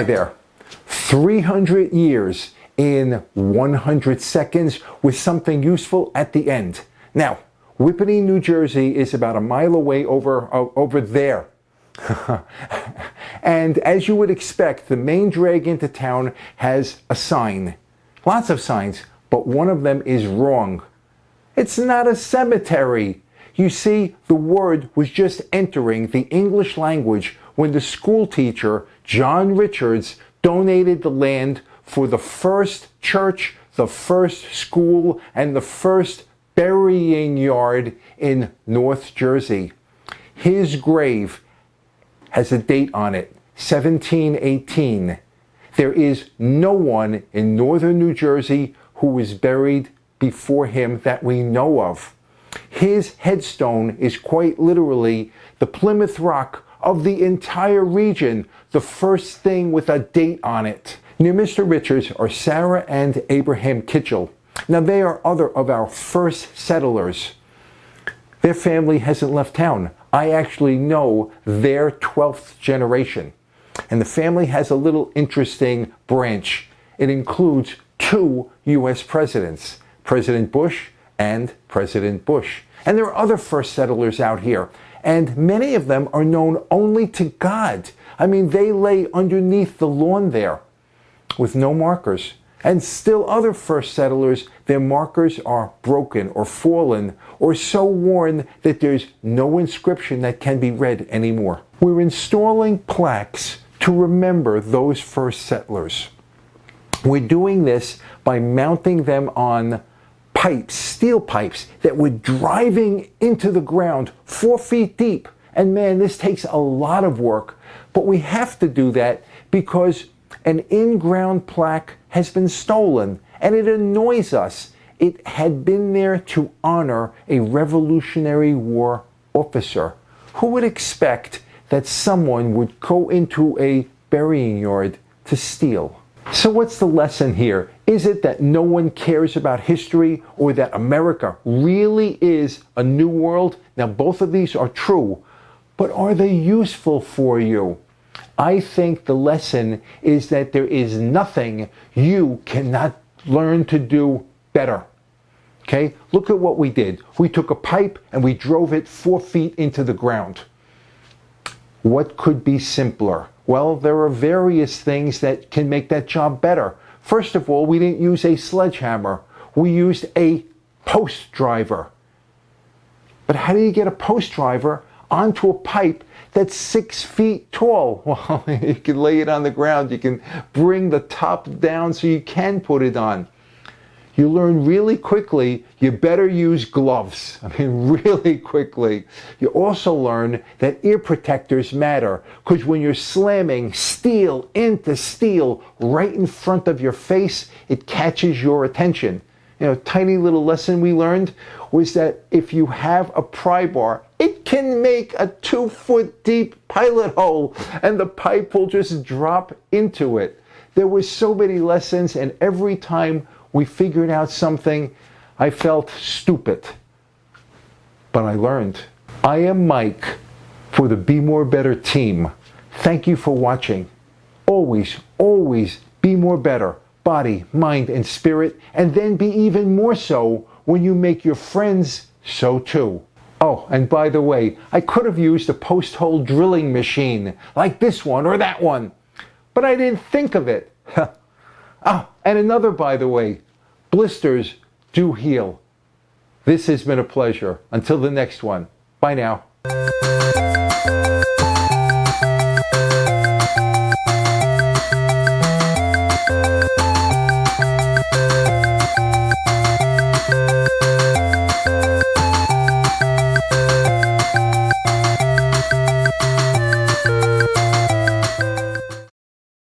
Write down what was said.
Hi there. 300 years in 100 seconds with something useful at the end. Now, Whippany, New Jersey is about a mile away over there. And as you would expect, the main drag into town has a sign. Lots of signs, but one of them is wrong. It's not a cemetery. You see, the word was just entering the English language when the school teacher, John Richards, donated the land for the first church, the first school, and the first burying yard in North Jersey. His grave has a date on it, 1718. There is no one in northern New Jersey who was buried before him that we know of. His headstone is quite literally the Plymouth Rock of the entire region, the first thing with a date on it. Near Mr. Richards are Sarah and Abraham Kitchell. Now they are other of our first settlers. Their family hasn't left town. I actually know their 12th generation. And the family has a little interesting branch. It includes 2 U.S. presidents, President Bush and President Bush. And there are other first settlers out here. And many of them are known only to God. I mean, they lay underneath the lawn there with no markers. And still other first settlers, their markers are broken or fallen or so worn that there's no inscription that can be read anymore. We're installing plaques to remember those first settlers. We're doing this by mounting them on pipes, steel pipes that were driving into the ground 4 feet deep. And man, this takes a lot of work, but we have to do that because an in-ground plaque has been stolen and it annoys us. It had been there to honor a Revolutionary War officer. Who would expect that someone would go into a burying yard to steal? So what's the lesson here? Is it that no one cares about history or that America really is a new world? Now both of these are true, but are they useful for you? I think the lesson is that there is nothing you cannot learn to do better. Okay? Look at what we did. We took a pipe and we drove it 4 feet into the ground. What could be simpler? Well, there are various things that can make that job better. First of all, we didn't use a sledgehammer. We used a post driver. But how do you get a post driver onto a pipe that's 6 feet tall? Well, you can lay it on the ground. You can bring the top down so you can put it on. You learn really quickly you better use gloves. I mean, really quickly. You also learn that ear protectors matter because when you're slamming steel into steel right in front of your face, it catches your attention. You know, tiny little lesson we learned was that if you have a pry bar, it can make a 2-foot deep pilot hole and the pipe will just drop into it. There were so many lessons, and every time we figured out something, I felt stupid. But I learned. I am Mike for the Be More Better team. Thank you for watching. Always, always be more better. Body, mind, and spirit. And then be even more so when you make your friends so too. Oh, and by the way, I could have used a post-hole drilling machine like this one or that one. But I didn't think of it. Oh, and another, by the way, blisters do heal. This has been a pleasure. Until the next one. Bye now.